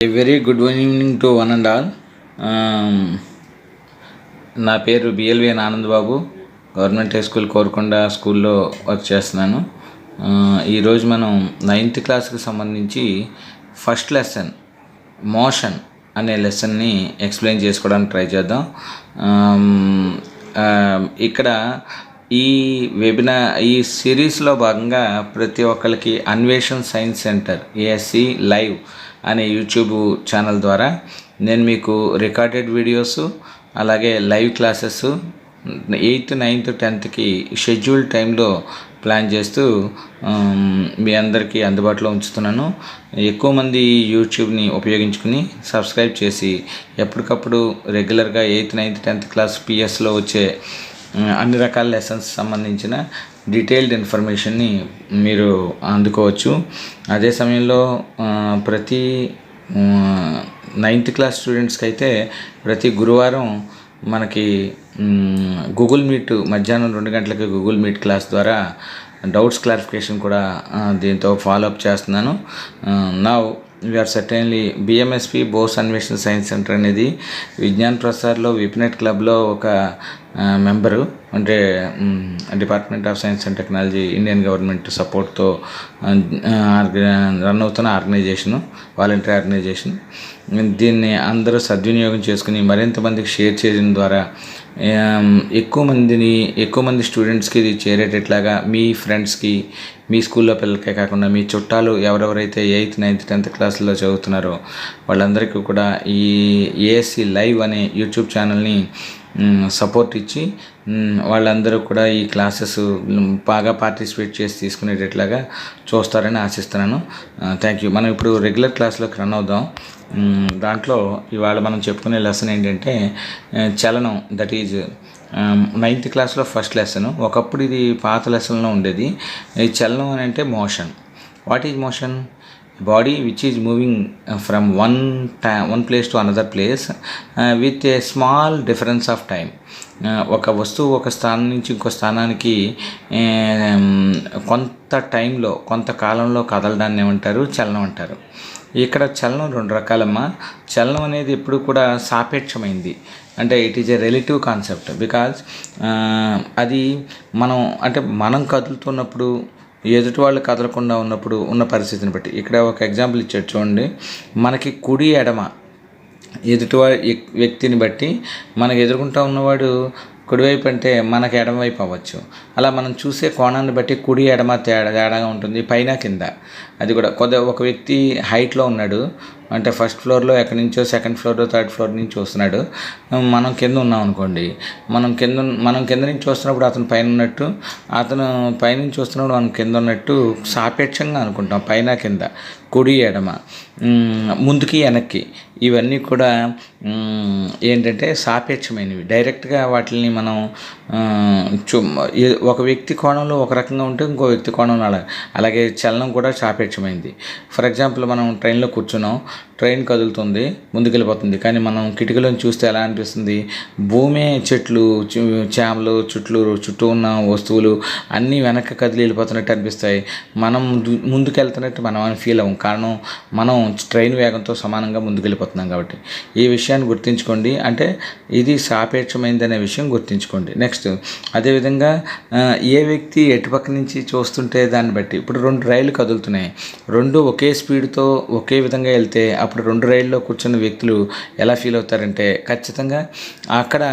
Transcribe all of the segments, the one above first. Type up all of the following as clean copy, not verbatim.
A very good evening to one and all. నా పేరు బిఎల్విఎన్ Anand Babu. Government high school Korukonda స్కూల్లో work చేస్తున్నాను. ఈరోజు మనం 9th క్లాస్కి సంబంధించి ఫస్ట్ లెసన్ మోషన్ అనే లెసన్ని ఎక్స్ప్లెయిన్ చేసుకోవడానికి ట్రై చేద్దాం. ఇక్కడ ఈ సిరీస్లో భాగంగా ప్రతి ఒక్కరికి Anveshan science centre ASC live అనే యూట్యూబ్ ఛానల్ ద్వారా నేను మీకు రికార్డెడ్ వీడియోస్ అలాగే లైవ్ క్లాసెస్ 8th, 9th, 10thకి షెడ్యూల్ టైంలో ప్లాన్ చేస్తూ మీ అందరికీ అందుబాటులో ఉంచుతున్నాను. ఎక్కువ మంది యూట్యూబ్ని ఉపయోగించుకుని సబ్స్క్రైబ్ చేసి ఎప్పటికప్పుడు రెగ్యులర్గా 8th, 9th, 10th క్లాస్ పిఎస్లో వచ్చే అన్ని రకాల లెసన్స్ సంబంధించిన డీటెయిల్డ్ ఇన్ఫర్మేషన్ని మీరు అందుకోవచ్చు. అదే సమయంలో ప్రతి 9th క్లాస్ స్టూడెంట్స్కి అయితే ప్రతి గురువారం మనకి గూగుల్ మీట్ మధ్యాహ్నం 2 గంటలకి గూగుల్ మీట్ క్లాస్ ద్వారా డౌట్స్ క్లారిఫికేషన్ కూడా దీంతో ఫాలోఅప్ చేస్తున్నాను. నౌ వీఆర్ సర్టెన్లీ బిఎంఎస్పి బోస్ అన్వేషణ సైన్స్ సెంటర్ అనేది విజ్ఞాన్ ప్రసార్లో విప్నెట్ క్లబ్లో ఒక మెంబరు, అంటే department of science and technology Indian government సపోర్ట్తో రన్ అవుతున్న ఆర్గనైజేషను, వాలంటరీ ఆర్గనైజేషన్. దీన్ని అందరూ సద్వినియోగం చేసుకుని మరింత మందికి షేర్ చేయడం ద్వారా ఎక్కువ మంది స్టూడెంట్స్కి ఇది చేరేటట్లాగా మీ ఫ్రెండ్స్కి, మీ స్కూల్లో పిల్లలకే కాకుండా మీ చుట్టాలు ఎవరెవరైతే 8th, 9th, 10th క్లాసుల్లో చదువుతున్నారో వాళ్ళందరికీ కూడా ఈ ఏఎస్సి లైవ్ అనే యూట్యూబ్ ఛానల్ని సపోర్ట్ ఇచ్చి వాళ్ళందరూ కూడా ఈ క్లాసెస్ బాగా పార్టిసిపేట్ చేసి తీసుకునేటట్లాగా చూస్తారని ఆశిస్తున్నాను. Thank you. మనం ఇప్పుడు రెగ్యులర్ క్లాస్లోకి రన్ అవుదాం. దాంట్లో ఇవాళ మనం చెప్పుకునే లెసన్ ఏంటంటే చలనం. దట్ ఈజ్ 9th క్లాస్లో ఫస్ట్ లెసన్. ఒకప్పుడు ఇది పాత లెసన్లో ఉండేది. ఈ చలనం అని అంటే motion. What is motion? Body which is moving from one place to another place with a small difference of time. ఒక వస్తువు ఒక స్థానం నుంచి ఇంకో స్థానానికి కొంత టైంలో, కొంత కాలంలో కదలడాన్ని ఏమంటారు? చలనం అంటారు. ఇక్కడ చలనం 2 రకాలమ్మా. చలనం అనేది ఎప్పుడు కూడా సాపేక్షమైంది, అంటే it is a relative concept. Because అది మనం కదులుతున్నప్పుడు, ఎదుటి వాళ్ళు కదలకుండా ఉన్నప్పుడు ఉన్న పరిస్థితిని బట్టి. ఇక్కడ ఒక ఎగ్జాంపుల్ ఇచ్చాడు చూడండి. మనకి కుడి ఎడమ ఎదుటివాడి వ్యక్తిని బట్టి మనకు ఎదుర్కొంటూ ఉన్నవాడు కుడివైపు అంటే మనకు ఎడమవైపు అవ్వచ్చు. అలా మనం చూసే కోణాన్ని బట్టి కుడి ఎడమ తేడాగా ఉంటుంది, పైన కింద. అది కూడా ఒక వ్యక్తి హైట్లో ఉన్నాడు, అంటే ఫస్ట్ ఫ్లోర్లో ఎక్కడి నుంచో, సెకండ్ ఫ్లోర్లో, థర్డ్ ఫ్లోర్ నుంచి చూస్తున్నాడు. మనం కింద ఉన్నాం అనుకోండి. మనం కింద నుంచి చూస్తున్నప్పుడు అతను పైన ఉన్నట్టు, అతను పైనుంచి చూస్తున్నప్పుడు మనం కింద ఉన్నట్టు సాపేక్షంగా అనుకుంటాం. పైన కింద, కుడి ఎడమ, ముందుకి వెనక్కి, ఇవన్నీ కూడా ఏంటంటే సాపేక్షమైనవి. డైరెక్ట్గా వాటిని మనం ఒక వ్యక్తి కోణంలో ఒక రకంగా ఉంటే ఇంకో వ్యక్తి కోణంలో అలాగే చలనం కూడా సాపేక్షమైంది. ఫర్ ఎగ్జాంపుల్, మనం ట్రైన్లో కూర్చున్నాం, ట్రైన్ కదులుతుంది, ముందుకెళ్ళిపోతుంది. కానీ మనం కిటికీలోని చూస్తే ఎలా అనిపిస్తుంది? భూమే, చెట్లు, చేమలు, చుట్టూ ఉన్న వస్తువులు అన్నీ వెనక్కి కదిలి వెళ్ళిపోతున్నట్టు అనిపిస్తాయి. మనం ముందుకెళ్తున్నట్టు మనం అని ఫీల్ అవ్వం. కారణం, మనం ట్రైన్ వేగంతో సమానంగా ముందుకెళ్ళిపోతున్నాం కాబట్టి. ఈ విషయాన్ని గుర్తుంచుకోండి. అంటే ఇది సాపేక్షమైంది అనే విషయం గుర్తుంచుకోండి. నెక్స్ట్, అదేవిధంగా ఏ వ్యక్తి ఎటుపక్క నుంచి చూస్తుంటే దాన్ని బట్టి, ఇప్పుడు 2 రైళ్ళు కదులుతున్నాయి, 2 ఒకే స్పీడ్తో ఒకే విధంగా వెళ్తే అప్పుడు 2 రైల్లో కూర్చున్న వ్యక్తులు ఎలా ఫీల్ అవుతారంటే, ఖచ్చితంగా అక్కడ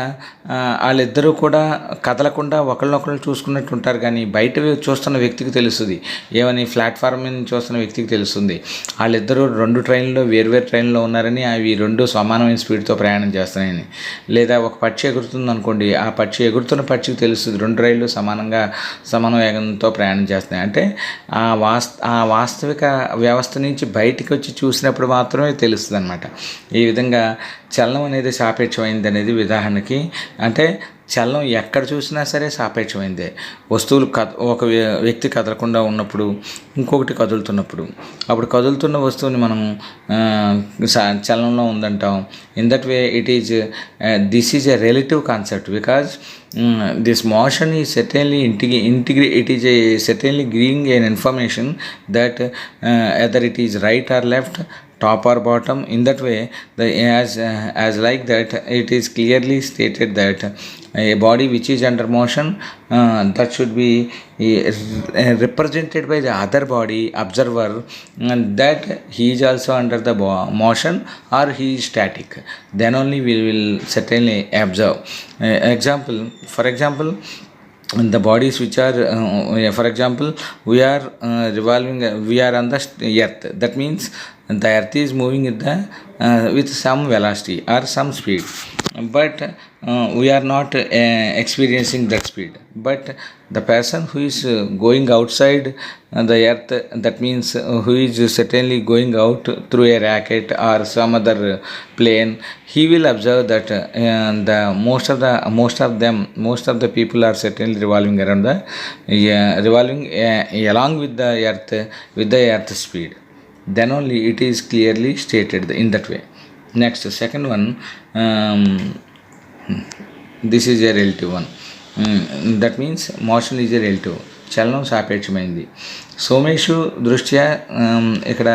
వాళ్ళిద్దరూ కూడా కదలకుండా ఒకళ్ళనొకళ్ళు చూసుకున్నట్టు ఉంటారు. కానీ బయట చూస్తున్న వ్యక్తికి తెలుస్తుంది, ఏమని? ప్లాట్ఫామ్ మీద చూస్తున్న వ్యక్తికి తెలుస్తుంది వాళ్ళిద్దరూ 2 ట్రైన్లో వేర్వేరు ట్రైన్లో ఉన్నారని, అవి 2 సమానమైన స్పీడ్తో ప్రయాణం చేస్తున్నాయని. లేదా ఒక పక్షి ఎగురుతుంది అనుకోండి, ఆ పక్షి ఎగురుతున్న పక్షికి తెలుస్తుంది 2 రైళ్ళు సమాన వేగంతో ప్రయాణం చేస్తున్నాయి. అంటే ఆ వాస్తవిక వ్యవస్థ నుంచి బయటికి వచ్చి చూసినప్పుడు మాత్రమే తెలుస్తుంది అన్నమాట. ఈ విధంగా చలనం అనేది సాపేక్షమైంది అనేది ఉదాహరణకి. అంటే చలనం ఎక్కడ చూసినా సరే సాపేక్షమైందే. వస్తువులు ఒక వ్యక్తి కదలకుండా ఉన్నప్పుడు, ఇంకొకటి కదులుతున్నప్పుడు, అప్పుడు కదులుతున్న వస్తువుని మనం చలనంలో ఉందంటాం. In that way this is a relative concept. Because this motion is certainly it is certainly giving an information that either it is right or left, top or bottom. In that way, as like that, it is clearly stated that a body which is under motion, that should be represented by the other body observer, and that he is also under the motion or he is static. Then only we will certainly observe. For example, the bodies which are for example, we are revolving, we are on the earth. That means the earth is moving with some velocity or some speed, but we are not experiencing that speed. But the person who is going outside the earth, that means who is certainly going out through a rocket or some other plane, he will observe that the most of the people are certainly revolving around the revolving along with the earth speed. Then only it is clearly stated in that way. Next, second one, this is a relative one. That means motion is a relative, చలనం సాపేక్షమైంది. సోమేషు దృష్ట్యా ఇక్కడ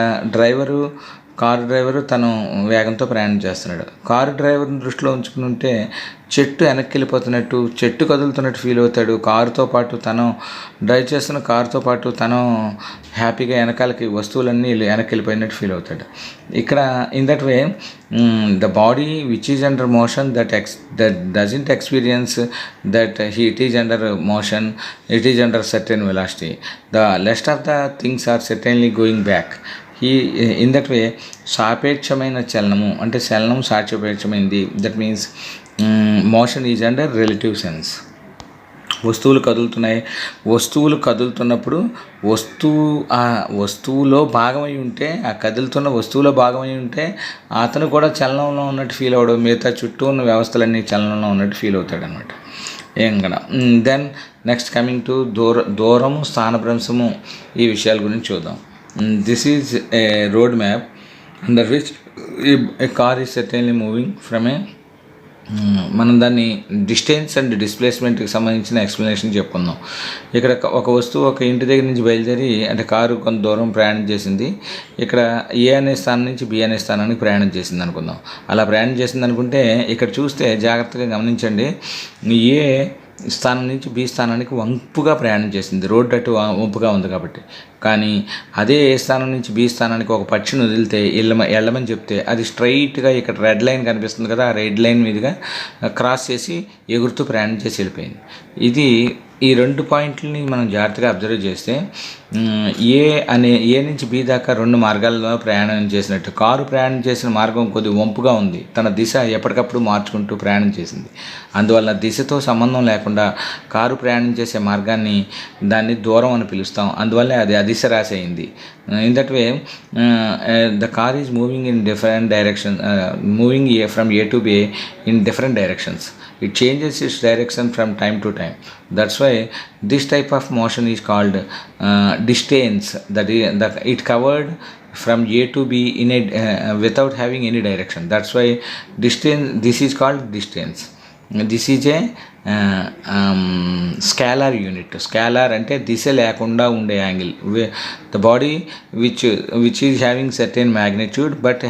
car driver తను వేగంతో ప్రయాణం చేస్తున్నాడు. Car డ్రైవర్ని దృష్టిలో ఉంచుకుని ఉంటే చెట్టు వెనక్కి వెళ్ళిపోతున్నట్టు, చెట్టు కదులుతున్నట్టు ఫీల్ అవుతాడు. కారుతో పాటు తను డ్రైవ్ చేస్తున్న కారుతో పాటు తను హ్యాపీగా వెనకాలకి వస్తువులన్నీ వెనక్కి వెళ్ళిపోయినట్టు ఫీల్ అవుతాడు. ఇక్కడ in that way the body which is under motion that doesn't experience that it is under motion, it is under certain velocity. The rest of the things are certainly going back. In that way సాపేక్షమైన చలనము అంటే చలనం సాపేక్షమైంది. That means motion is under relative sense. వస్తువులు కదులుతున్నప్పుడు ఆ వస్తువులో భాగమై ఉంటే, ఆ కదులుతున్న వస్తువులో భాగమై ఉంటే అతను కూడా చలనంలో ఉన్నట్టు ఫీల్ అవ్వడం, మిగతా చుట్టూ ఉన్న వ్యవస్థలన్నీ చలనంలో ఉన్నట్టు ఫీల్ అవుతాడు అనమాట. ఏం కదా. దెన్ నెక్స్ట్ కమింగ్ టు దూరము, స్థానభ్రంశము, ఈ విషయాల గురించి చూద్దాం. This is a road map under which a car is certainly moving from a మనం దాన్ని డిస్టెన్స్ అండ్ డిస్ప్లేస్మెంట్కి సంబంధించిన ఎక్స్ప్లెనేషన్ చెప్పుకుందాం. ఇక్కడ ఒక వస్తువు ఒక ఇంటి దగ్గర నుంచి బయలుదేరి, అంటే కారు కొంత దూరం ప్రయాణం చేసింది. ఇక్కడ ఏ అనే స్థానం నుంచి బి అనే స్థానానికి ప్రయాణం చేసింది అనుకుందాం. అలా ప్రయాణం చేసింది అనుకుంటే ఇక్కడ చూస్తే జాగ్రత్తగా గమనించండి, ఏ స్థానం నుంచి బి స్థానానికి వంపుగా ప్రయాణం చేసింది. రోడ్డు అటు వంపుగా ఉంది కాబట్టి. కానీ అదే ఏ స్థానం నుంచి బి స్థానానికి ఒక పక్షిని వదిలితే వెళ్ళమని చెప్తే అది స్ట్రైట్గా ఇక్కడ రెడ్ లైన్ కనిపిస్తుంది కదా, ఆ రెడ్ లైన్ మీదుగా క్రాస్ చేసి ఎగురుతూ ప్రయాణం చేసి వెళ్ళిపోయింది. ఈ రెండు పాయింట్లని మనం జాగ్రత్తగా అబ్జర్వ్ చేస్తే ఏ నుంచి బి దాకా రెండు మార్గాల్లో ప్రయాణం చేసినట్టు. కారు ప్రయాణం చేసిన మార్గం కొద్ది వంపుగా ఉంది, తన దిశ ఎప్పటికప్పుడు మార్చుకుంటూ ప్రయాణం చేసింది. అందువల్ల దిశతో సంబంధం లేకుండా కారు ప్రయాణం చేసే మార్గాన్ని దాన్ని దూరం అని పిలుస్తాం. అందువల్ల అది అదిశ రాశి అయింది. In that way the car is moving in different direction, moving from A to B in different directions. It changes its direction from time to time. That's why this type of motion is called distance. That it covered from A to B in without having any direction. That's why distance. This is called distance. This is a scalar unit. Scalar అంటే దిశ లేకుండా ఉండే angle. The body which is having certain magnitude but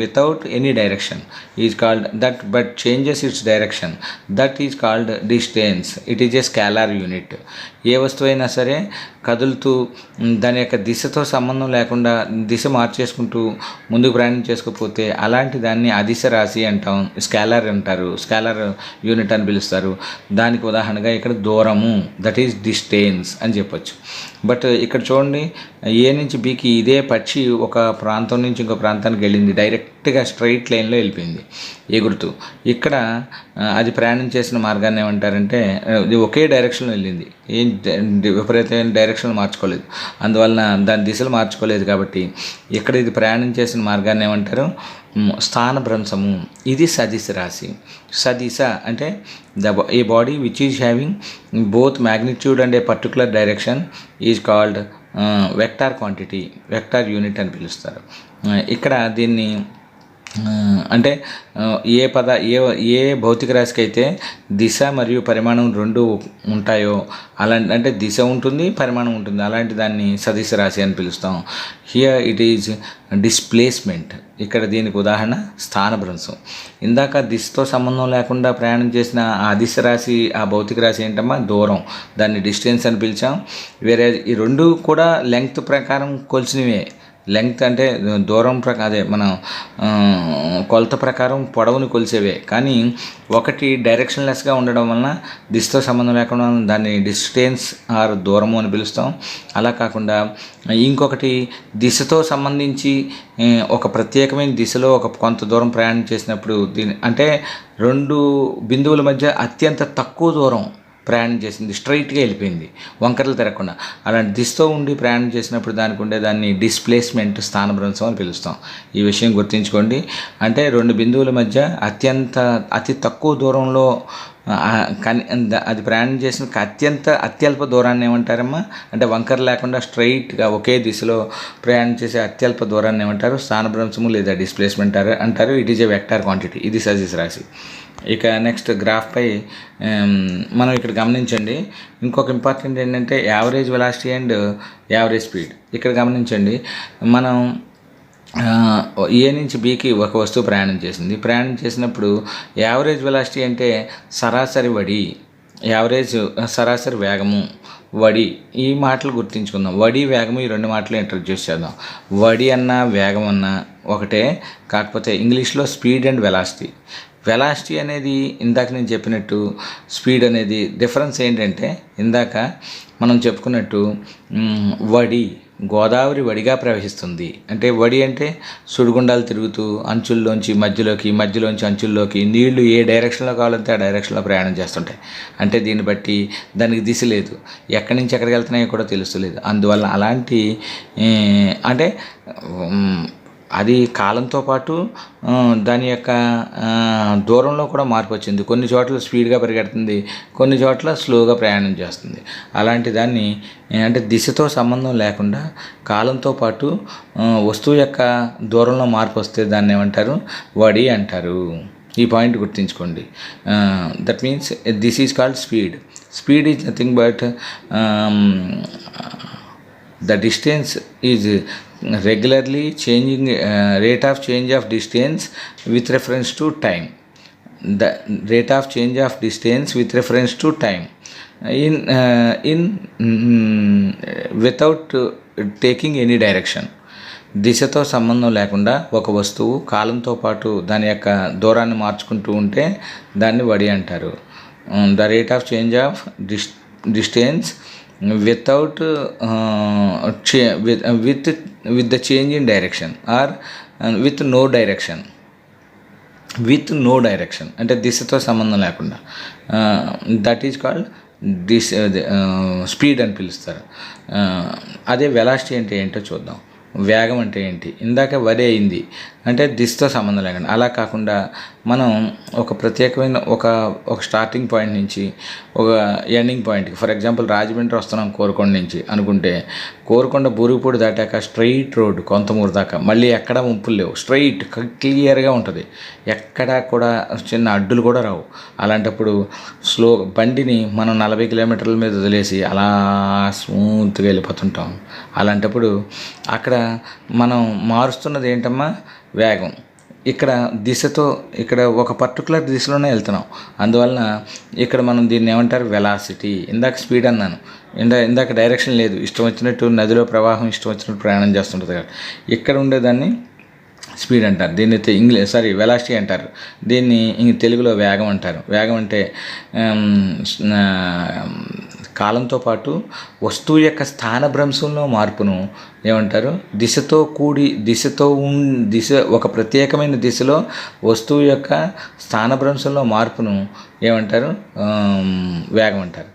without any direction is called that, but changes its direction, that is called distance. It is a scalar unit. ఏ వస్తువు అయినా సరే కదులుతూ దాని యొక్క దిశతో సంబంధం లేకుండా దిశ మార్చేసుకుంటూ ముందుకు ప్రయాణం చేసుకోకపోతే అలాంటి దాన్ని అదిశ రాశి అంటాం, స్కేలార్ అంటారు, స్కేలార్ యూనిట్ అని పిలుస్తారు. దానికి ఉదాహరణగా ఇక్కడ దూరము, దట్ ఈజ్ డిస్టెన్స్ అని చెప్పొచ్చు. బట్ ఇక్కడ చూడండి, ఏ నుంచి బికి ఇదే పక్షి ఒక ప్రాంతం నుంచి ఇంకో ప్రాంతానికి వెళ్ళింది, డైరెక్ట్గా స్ట్రైట్ లైన్లో వెళ్ళిపోయింది ఎగురుతూ. ఇక్కడ అది ప్రయాణం చేసిన మార్గాన్ని ఏమంటారంటే, ఇది ఒకే డైరెక్షన్లో వెళ్ళింది, ఏం విపరీతమైన డైరెక్షన్ మార్చుకోలేదు, అందువలన దాని దిశలు మార్చుకోలేదు. కాబట్టి ఇక్కడ ఇది ప్రయాణం చేసిన మార్గాన్ని ఏమంటారు, స్థానభ్రంశము. ఇది సదిశ రాశి. సదిశ అంటే a body which is having both magnitude and a particular direction is called vector quantity, vector unit అని పిలుస్తారు. ఇక్కడ దీన్ని అంటే ఏ పద ఏ ఏ భౌతిక రాశికి అయితే దిశ మరియు పరిమాణం రెండు ఉంటాయో అలాంటి, అంటే దిశ ఉంటుంది, పరిమాణం ఉంటుంది, అలాంటి దాన్ని సదిశ రాశి అని పిలుస్తాం. Here it is displacement. ఇక్కడ దీనికి ఉదాహరణ స్థానభ్రంశం. ఇందాక దిశతో సంబంధం లేకుండా ప్రయాణం చేసిన ఆ దిశ రాశి, ఆ భౌతిక రాశి ఏంటమ్మా? దూరం. దాన్ని డిస్టెన్స్ అని పిలిచాం. వేరే ఈ రెండు కూడా లెంగ్త్ ప్రకారం కొలిసినవే. లెంగ్త్ అంటే దూరం అదే మనం కొలత ప్రకారం పొడవుని కొలిసేవే. కానీ ఒకటి డైరెక్షన్లెస్గా ఉండడం వలన దిశతో సంబంధం లేకుండా దాన్ని డిస్టెన్స్ ఆర్ దూరము అని పిలుస్తాం. అలా కాకుండా ఇంకొకటి దిశతో సంబంధించి ఒక ప్రత్యేకమైన దిశలో కొంత దూరం ప్రయాణం చేసినప్పుడు అంటే రెండు బిందువుల మధ్య అత్యంత తక్కువ దూరం ప్రయాణం చేసింది, స్ట్రైట్గా వెళ్ళిపోయింది, వంకరలు తిరగకుండా. అలాంటి దిశతో ఉండి ప్రయాణం చేసినప్పుడు దాన్ని డిస్ప్లేస్మెంట్, స్థానభ్రంశం అని పిలుస్తాం. ఈ విషయం గుర్తుంచుకోండి. అంటే రెండు బిందువుల మధ్య అతి తక్కువ దూరంలో అది ప్రయాణం చేసిన అత్యల్ప దూరాన్ని ఏమంటారమ్మా? అంటే వంకర లేకుండా స్ట్రైట్గా ఒకే దిశలో ప్రయాణం చేసే అత్యల్ప దూరాన్ని ఏమంటారు? స్థానభ్రంశము లేదా డిస్ప్లేస్మెంట్ అంటారు. It is a vector quantity. ఇది సదిశ రాశి. ఇక నెక్స్ట్ గ్రాఫ్పై మనం ఇక్కడ గమనించండి. ఇంకొక ఇంపార్టెంట్ ఏంటంటే average velocity and average speed. ఇక్కడ గమనించండి, మనం ఏ నుంచి బీకి ఒక వస్తువు ప్రయాణం చేసినప్పుడు యావరేజ్ వెలాసిటీ అంటే సరాసరి వడి, సరాసరి వేగము, వడి. ఈ మాటలు గుర్తుంచుకుందాం. వడి, వేగము, ఈ రెండు మాటలు ఇంట్రడ్యూస్ చేద్దాం. వడి అన్నా వేగం అన్నా ఒకటే, కాకపోతే ఇంగ్లీష్లో స్పీడ్ అండ్ వెలాసిటీ అనేది ఇందాక నేను చెప్పినట్టు స్పీడ్ అనేది డిఫరెన్స్ ఏంటంటే, ఇందాక మనం చెప్పుకున్నట్టు గోదావరి వడిగా ప్రవహిస్తుంది. అంటే వడి అంటే సుడిగుండాలు తిరుగుతూ మధ్యలోంచి అంచుల్లోకి నీళ్లు ఏ డైరెక్షన్లో కావాలంటే ఆ డైరెక్షన్లో ప్రయాణం చేస్తుంటాయి. అంటే దీన్ని బట్టి దానికి దిశ లేదు, ఎక్కడి నుంచి ఎక్కడికి వెళ్తున్నాయో కూడా తెలుస్తలేదు. అందువల్ల అలాంటి అంటే అది కాలంతో పాటు దాని యొక్క దూరంలో కూడా మార్పు వచ్చింది. కొన్ని చోట్ల స్పీడ్గా పరిగెడుతుంది, కొన్ని చోట్ల స్లోగా ప్రయాణం చేస్తుంది. అలాంటి దాన్ని అంటే దిశతో సంబంధం లేకుండా కాలంతో పాటు వస్తువు యొక్క దూరంలో మార్పు వస్తే దాన్ని ఏమంటారు? వడి అంటారు. ఈ పాయింట్ గుర్తుంచుకోండి. That means this is called speed is nothing but the distance is regularly changing, rate of change of distance with reference to time. The rate of change of distance with reference to time without taking any direction. దిశతో సంబంధం లేకుండా ఒక వస్తువు కాలంతో పాటు దాని యొక్క దూరాన్ని మార్చుకుంటూ ఉంటే దాన్ని వడి అంటారు. The rate of change of distance without with the change in direction or with no direction అంటే దిశతో సంబంధం లేకుండా దట్ ఈజ్ కాల్డ్ స్పీడ్ అని పిలుస్తారు. అదే వెలాసిటీ అంటే ఏంటో చూద్దాం. వేగం అంటే ఏంటి? ఇందాక వడి అయింది అంటే దిశతో సంబంధం లేకుండా. అలా కాకుండా మనం ఒక ప్రత్యేకమైన ఒక స్టార్టింగ్ పాయింట్ నుంచి ఒక ఎండింగ్ పాయింట్కి, ఫర్ ఎగ్జాంపుల్ రాజమండ్రి వస్తున్నాం కోరుకొండ నుంచి అనుకుంటే, కోరుకొండ బూరుగుపూడి దాటాక స్ట్రైట్ రోడ్ కొంతమూరు దాకా, మళ్ళీ ఎక్కడా వంపులు లేవు, స్ట్రైట్ క్లియర్గా ఉంటుంది, ఎక్కడా కూడా చిన్న అడ్డులు కూడా రావు. అలాంటప్పుడు బండిని మనం 40 కిలోమీటర్ల మీద వదిలేసి అలా స్మూత్గా వెళ్ళిపోతుంటాం. అలాంటప్పుడు అక్కడ మనం మారుస్తున్నది ఏంటమ్మా? వేగం. ఇక్కడ ఒక పర్టికులర్ దిశలోనే వెళ్తున్నాం. అందువలన ఇక్కడ మనం దీన్ని ఏమంటారు? వెలాసిటీ. ఇందాక స్పీడ్ అన్నాను, ఇందాక డైరెక్షన్ లేదు, ఇష్టం వచ్చినట్టు నదిలో ప్రవాహం ఇష్టం వచ్చినట్టు ప్రయాణం చేస్తుంటుంది కదా. ఇక్కడ ఉండేదాన్ని స్పీడ్ అంటారు. దీన్ని వెలాసిటీ అంటారు. దీన్ని తెలుగులో వేగం అంటారు. వేగం అంటే కాలంతో పాటు వస్తువు యొక్క స్థానభ్రంశంలో మార్పును ఏమంటారు? ఒక ప్రత్యేకమైన దిశలో వస్తువు యొక్క స్థానభ్రంశంలో మార్పును ఏమంటారు? వేగం అంటారు.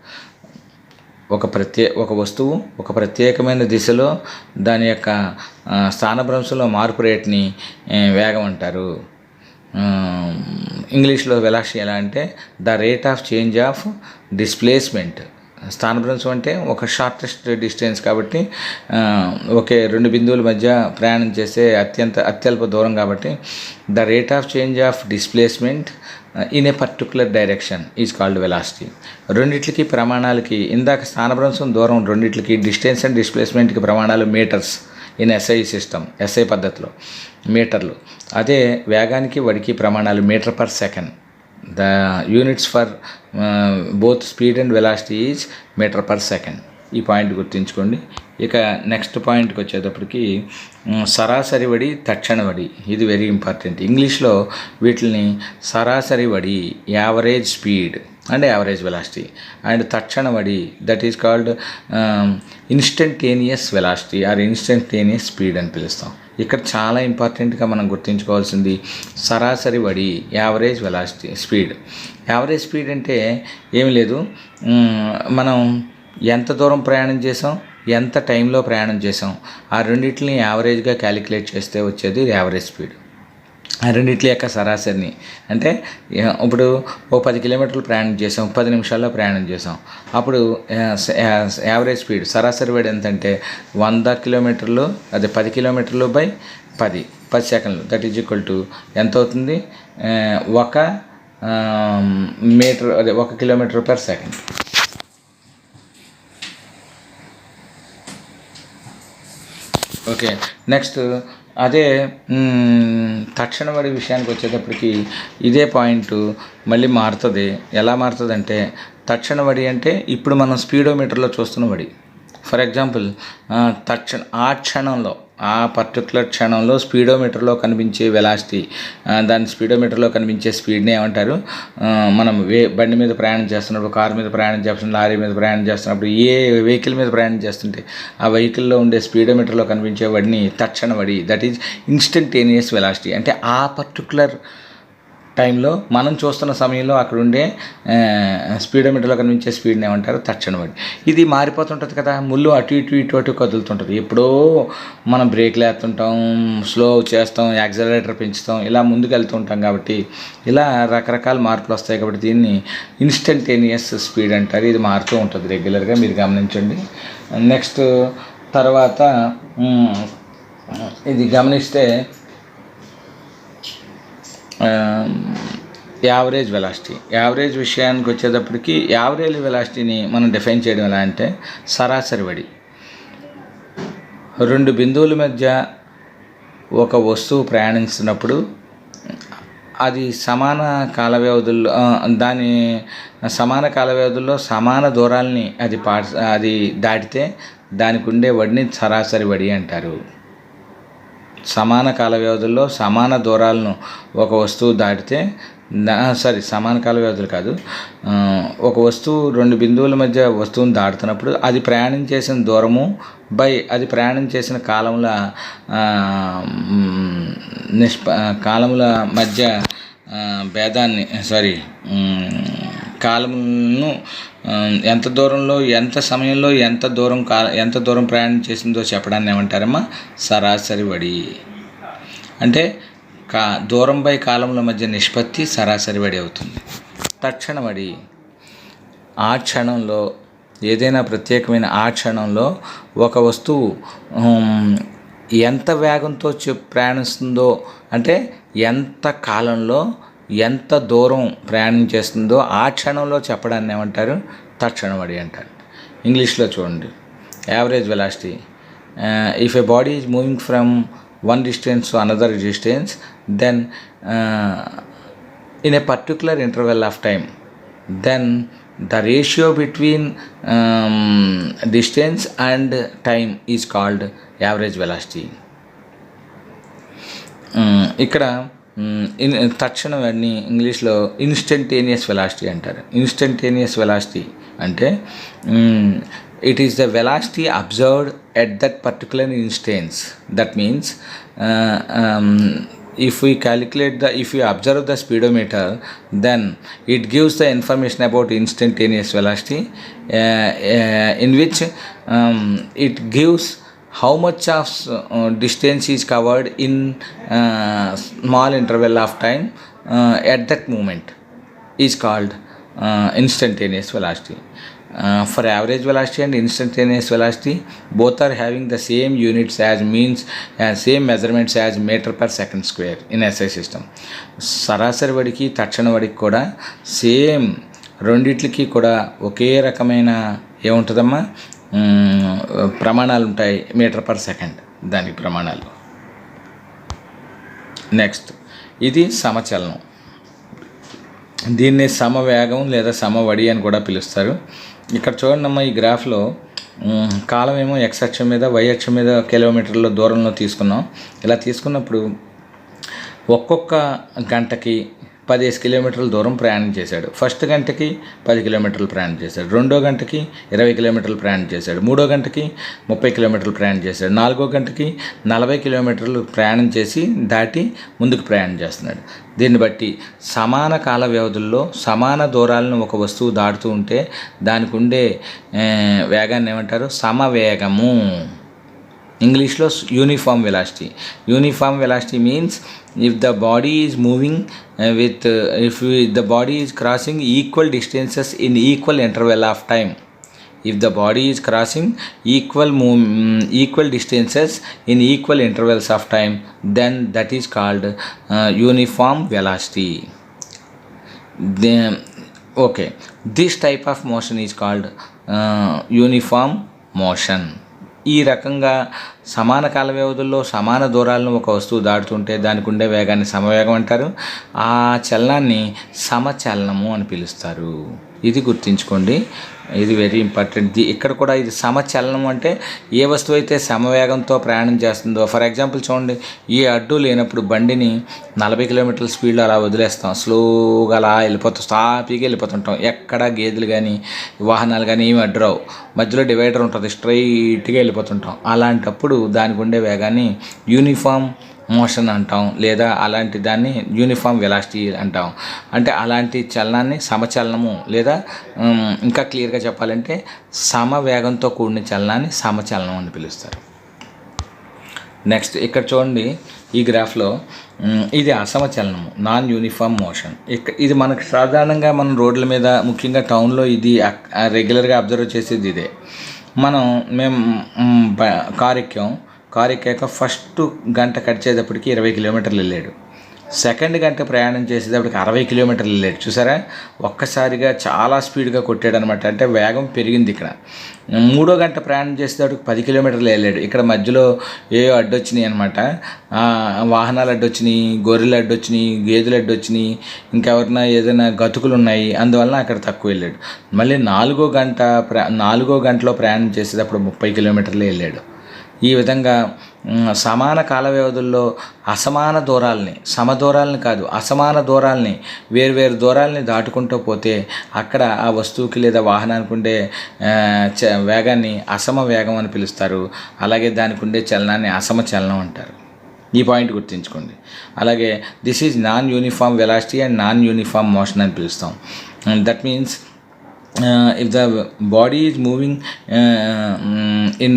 ఒక వస్తువు ఒక ప్రత్యేకమైన దిశలో దాని యొక్క స్థానభ్రంశంలో మార్పు రేట్ని వేగం అంటారు. ఇంగ్లీష్లో వెలాసిటీ ఎలా అంటే the rate of change of displacement స్థానభ్రంశం అంటే ఒక షార్టెస్ట్ డిస్టెన్స్ కాబట్టి ఒకే రెండు బిందువుల మధ్య ప్రయాణం చేసే అత్యల్ప దూరం కాబట్టి the rate of change of displacement in a particular direction is called velocity. రెండిట్లకి ప్రమాణాలకి ఇందాక స్థానభ్రంశం దూరం రెండిట్లకి డిస్టెన్స్ అండ్ డిస్ప్లేస్మెంట్కి ప్రమాణాలు metres in SI system, SI పద్ధతిలో మీటర్లు. అదే వేగానికి వడికి ప్రమాణాలు metre per second. The units for both speed and velocity is metre per second. ఈ పాయింట్ గుర్తుంచుకోండి. ఇక నెక్స్ట్ పాయింట్కి వచ్చేటప్పటికి సరాసరి వడి, తక్షణ వడి. ఇది వెరీ ఇంపార్టెంట్. ఇంగ్లీష్లో వీటిని సరాసరి వడి, average speed and average velocity, and తక్షణ వడి that is called instantaneous velocity or instantaneous speed అని పిలుస్తాం. ఇక్కడ చాలా ఇంపార్టెంట్గా మనం గుర్తుంచుకోవాల్సింది సరాసరి వడి, average velocity speed. Average speed అంటే ఏమి లేదు, మనం ఎంత దూరం ప్రయాణం చేసాం, ఎంత టైంలో ప్రయాణం చేసాం, ఆ రెండింటిని యావరేజ్గా క్యాలిక్యులేట్ చేస్తే వచ్చేది యావరేజ్ స్పీడ్. ఆ రెండింటి యొక్క సరాసరిని అంటే ఇప్పుడు 10 కిలోమీటర్లు ప్రయాణం చేసాం, 10 నిమిషాల్లో ప్రయాణం చేసాం. అప్పుడు యావరేజ్ స్పీడ్ సరాసరి వేడి ఎంతంటే 100 కిలోమీటర్లు, అదే 10 కిలోమీటర్లు బై 10 సెకండ్లు. దట్ ఈజ్ ఈక్వల్ టు ఎంత అవుతుంది, 1 మీటర్, అదే 1 kilometre per second. Okay, next అదే తక్షణ వడి విషయానికి వచ్చేటప్పటికి ఇదే పాయింట్ మళ్ళీ మారుతుంది. ఎలా మారుతుంది అంటే, తక్షణ వడి అంటే ఇప్పుడు మనం స్పీడోమీటర్లో చూస్తున్న వడి. ఫర్ ఎగ్జాంపుల్ ఆ క్షణంలో, ఆ పర్టికులర్ క్షణంలో స్పీడోమీటర్లో కనిపించే వెలాసిటీ, దాని స్పీడోమీటర్లో కనిపించే స్పీడ్ని ఏమంటారు, మనం బండి మీద ప్రయాణం చేస్తున్నప్పుడు, కారు మీద ప్రయాణం చేస్తున్నప్పుడు, లారీ మీద ప్రయాణం చేస్తున్నప్పుడు, ఏ వెహికల్ మీద ప్రయాణం చేస్తుంటే ఆ వెహికల్లో ఉండే స్పీడోమీటర్లో కనిపించే వడిని తక్షణ వడి, దట్ ఈజ్ ఇన్స్టంటేనియస్ వెలాసిటీ. అంటే ఆ పర్టికులర్ టైంలో మనం చూస్తున్న సమయంలో అక్కడ ఉండే స్పీడోమీటర్లో కనిపించే స్పీడ్ని ఏమంటారు, తక్షణ వడి. ఇది మారిపోతుంటుంది కదా, ముళ్ళు అటు ఇటు కదులుతుంటుంది. ఎప్పుడో మనం బ్రేక్లు వేస్తుంటాం, స్లో చేస్తాం, యాక్సిలరేటర్ పెంచుతాం, ఇలా ముందుకు వెళ్తుంటాం కాబట్టి ఇలా రకరకాల మార్పులు వస్తాయి కాబట్టి దీన్ని ఇన్స్టంటేనియస్ స్పీడ్ అంటారు. ఇది మారుతూ ఉంటుంది రెగ్యులర్గా, మీరు గమనించండి. నెక్స్ట్ తర్వాత ఇది గమనిస్తే యావరేజ్ వెలాసిటీ. యావరేజ్ విషయానికి వచ్చేటప్పటికి యావరేజ్ వెలాసిటీని మనం డిఫైన్ చేయడం ఎలా అంటే, సరాసరి వడి, రెండు బిందువుల మధ్య ఒక వస్తువు ప్రయాణిస్తున్నప్పుడు అది సమాన కాల వ్యవధుల్లో, దాని సమాన కాల వ్యవధుల్లో సమాన దూరాలని అది దాటితే దానికి ఉండే వడిని సరాసరి వడి అంటారు. సమాన కాల వ్యవధుల్లో సమాన దూరాలను ఒక వస్తువు దాటితే, సమాన కాల వ్యవధులు కాదు, ఒక వస్తువు రెండు బిందువుల మధ్య వస్తువును దాటుతున్నప్పుడు అది ప్రయాణం చేసిన దూరము బై అది ప్రయాణం చేసిన కాలముల మధ్య భేదాన్ని, కాలములను ఎంత దూరంలో, ఎంత సమయంలో, ఎంత దూరం ప్రయాణం చేసిందో చెప్పడాన్ని ఏమంటారమ్మా, సరాసరి వడి. అంటే దూరం బై కాలముల మధ్య నిష్పత్తి సరాసరి వడి అవుతుంది. తక్షణ వడి, ఆ క్షణంలో, ఏదైనా ప్రత్యేకమైన ఆ క్షణంలో ఒక వస్తువు ఎంత వేగంతో ప్రయాణిస్తుందో, అంటే ఎంత కాలంలో ఎంత దూరం ప్రయాణం చేస్తుందో ఆ క్షణంలో చెప్పడాన్ని ఏమంటారు, తక్షణ వడి అంటారు. ఇంగ్లీష్లో చూడండి, average velocity. If a body is moving from one distance to another distance, then in a particular interval of time, then the ratio between distance and time is called average velocity. ఇక్కడ తక్షణ వడిని ఇంగ్లీష్లో instantaneous velocity అంటారు. Instantaneous velocity అంటే it is the velocity observed at that particular instance. That means if we observe the speedometer, then it gives the information about instantaneous velocity, in which it gives how much of distance is covered in small interval of time at that moment is called instantaneous velocity. For average velocity and instantaneous velocity, both are having the same units as means and same measurements as meter per second square in SI system. సరాసరి వడికి తక్షణ వడికి కూడా same రెండిట్లకి కూడా ఒకే రకమైన ఏముంటుందమ్మా ప్రమాణాలు ఉంటాయి, metre per second దానికి ప్రమాణాలు. నెక్స్ట్ ఇది సమచలనం. దీన్ని సమవేగం లేదా సమవడి అని కూడా పిలుస్తారు. ఇక్కడ చూడండి ఈ గ్రాఫ్లో కాలం ఏమో x అక్షం మీద y అక్షం మీద కిలోమీటర్ల దూరంలో తీసుకున్నాం. ఇలా తీసుకున్నప్పుడు ఒక్కొక్క గంటకి 10 కిలోమీటర్ల దూరం ప్రయాణం చేశాడు. ఫస్ట్ గంటకి 10 కిలోమీటర్లు ప్రయాణం చేశాడు, రెండో గంటకి 20 కిలోమీటర్లు ప్రయాణం చేశాడు, మూడో గంటకి 30 కిలోమీటర్లు ప్రయాణం చేశాడు, నాలుగో గంటకి 40 కిలోమీటర్లు ప్రయాణం చేసి దాటి ముందుకు ప్రయాణం చేస్తున్నాడు. దీన్ని బట్టి సమాన కాల వ్యవధుల్లో సమాన దూరాలను ఒక వస్తువు దాటుతూ ఉంటే దానికి ఉండే వేగాన్ని ఏమంటారు? సమవేగము. ఇంగ్లీష్లో uniform velocity. Uniform velocity means if the body is moving if the body is crossing equal distances in equal interval of time. If the body is crossing equal distances in equal intervals of time, then that is called uniform velocity. Then okay, this type of motion is called uniform motion. ఈ రకంగా సమాన కాల వ్యవధుల్లో సమాన దూరాలను ఒక వస్తువు దాటుతుంటే దానికి ఉండే వేగాన్ని సమవేగం అంటారు. ఆ చలనాన్ని సమచలనము అని పిలుస్తారు. ఇది గుర్తుంచుకోండి, ఇది వెరీ ఇంపార్టెంట్. ఇక్కడ కూడా ఇది సమచలనం అంటే ఏ వస్తువు అయితే సమవేగంతో ప్రయాణం చేస్తుందో. ఫర్ ఎగ్జాంపుల్ చూడండి, ఈ అడ్డు లేనప్పుడు బండిని 40 కిలోమీటర్ల స్పీడ్లో అలా వదిలేస్తాం, స్లోగా అలా వెళ్ళిపోతాం, స్టాపీగా వెళ్ళిపోతుంటాం. ఎక్కడ గేదెలు కానీ వాహనాలు కానీ ఏమి అడ్డు రావు, మధ్యలో డివైడర్ ఉంటుంది, స్ట్రైట్గా వెళ్ళిపోతుంటాం. అలాంటప్పుడు దానికి ఉండే వేగాన్ని యూనిఫామ్ మోషన్ అంటాం, లేదా అలాంటి దాన్ని యూనిఫామ్ వెలాసిటీ అంటాం. అంటే అలాంటి చలనాన్ని సమచలనము, లేదా ఇంకా క్లియర్గా చెప్పాలంటే సమవేగంతో కూడిన చలనాన్ని సమచలనం అని పిలుస్తారు. నెక్స్ట్ ఇక్కడ చూడండి, ఈ గ్రాఫ్లో ఇది అసమచలనము, నాన్ యూనిఫామ్ మోషన్. ఇది మనకు సాధారణంగా మనం రోడ్ల మీద ముఖ్యంగా టౌన్లో ఇది రెగ్యులర్గా అబ్జర్వ్ చేసేది ఇదే. మేము కారు ఎక్కాక ఫస్ట్ గంట గడిచేటప్పటికి 20 కిలోమీటర్లు వెళ్ళాడు, సెకండ్ గంట ప్రయాణం చేసేటప్పటికి 60 కిలోమీటర్లు వెళ్ళాడు. చూసారా, ఒక్కసారిగా చాలా స్పీడ్గా కొట్టాడు అనమాట, అంటే వేగం పెరిగింది. ఇక్కడ మూడో గంట ప్రయాణం చేసేటప్పటికి 10 కిలోమీటర్లు వెళ్ళాడు. ఇక్కడ మధ్యలో అడ్డొచ్చినాయి అనమాట, వాహనాలు అడ్డొచ్చినాయి, గొర్రెలు అడ్డొచ్చినాయి, గేదెలు అడ్డొచ్చినాయి, ఇంకెవరన్నా ఏదైనా గతుకులు ఉన్నాయి, అందువలన అక్కడ తక్కువ వెళ్ళాడు. మళ్ళీ నాలుగో గంటలో ప్రయాణం చేసేటప్పుడు 30 కిలోమీటర్లు వెళ్ళాడు. ఈ విధంగా సమాన కాల వ్యవధుల్లో అసమాన దూరాలని, సమదూరాలని కాదు అసమాన దూరాలని, వేరువేరు దూరాలని దాటుకుంటూ పోతే అక్కడ ఆ వస్తువుకి లేదా వాహనానికి ఉండే వేగాన్ని అసమ వేగం అని పిలుస్తారు. అలాగే దానికి ఉండే చలనాన్ని అసమ చలనం అంటారు. ఈ పాయింట్ గుర్తుంచుకోండి. అలాగే this is non uniform velocity and non uniform motion అని పిలుస్తాం. That means if the body is moving in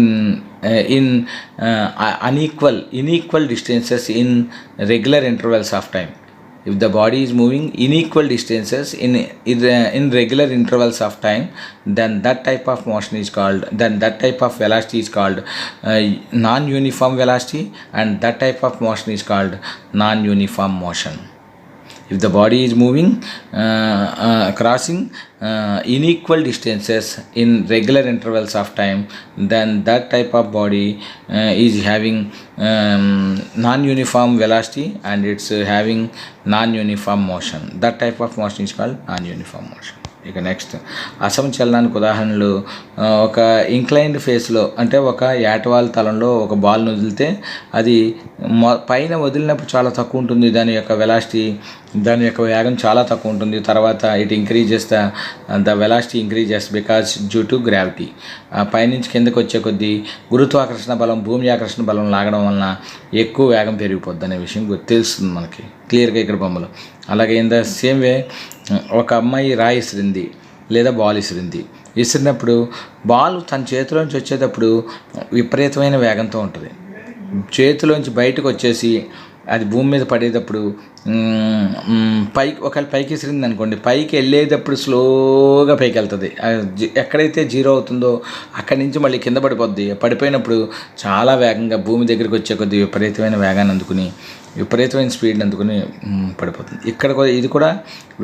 unequal distances in regular intervals of time. If the body is moving in equal distances in regular intervals of time, then that type of motion is called, then that type of velocity is called non-uniform velocity, and that type of motion is called non-uniform motion. If the body is moving crossing unequal distances in regular intervals of time, then that type of body is having non-uniform velocity and it's having non-uniform motion. That type of motion is called non-uniform motion. ఇక next అసమచలనానికి ఉదాహరణలు, ఒక inclined ఫేస్లో అంటే ఒక ఏటవాల్ తలంలో ఒక బాల్ను వదిలితే అది పైన వదిలినప్పుడు చాలా తక్కువ ఉంటుంది, దాని యొక్క వెలాసిటీ, దాని యొక్క వేగం చాలా తక్కువ ఉంటుంది. తర్వాత it increases the velocity increases because due to gravity. పైనుంచి కిందకు వచ్చే కొద్దీ గురుత్వాకర్షణ బలం, భూమి ఆకర్షణ బలం లాగడం వలన ఎక్కువ వేగం పెరిగిపోద్ది అనే విషయం తెలుస్తుంది మనకి క్లియర్గా ఇక్కడ బొమ్మలో. అలాగే ఇన్ ద సేమ్ వే ఒక అమ్మాయి రాయి ఇసిరింది లేదా బాల్ ఇసిరినప్పుడు బాల్ తన చేతిలోంచి వచ్చేటప్పుడు విపరీతమైన వేగంతో ఉంటుంది. చేతిలోంచి బయటకు వచ్చేసి అది భూమి మీద పడేటప్పుడు పైకి ఒకవేళ పైకి విసిరింది అనుకోండి, పైకి వెళ్ళేటప్పుడు స్లోగా పైకి వెళ్తుంది. ఎక్కడైతే జీరో అవుతుందో అక్కడి నుంచి మళ్ళీ కింద పడిపోద్ది. పడిపోయినప్పుడు చాలా వేగంగా భూమి దగ్గరికి వచ్చే కొద్ది విపరీతమైన వేగాన్ని అందుకుని విపరీతమైన స్పీడ్ని అందుకుని పడిపోతుంది. ఇక్కడ ఇది కూడా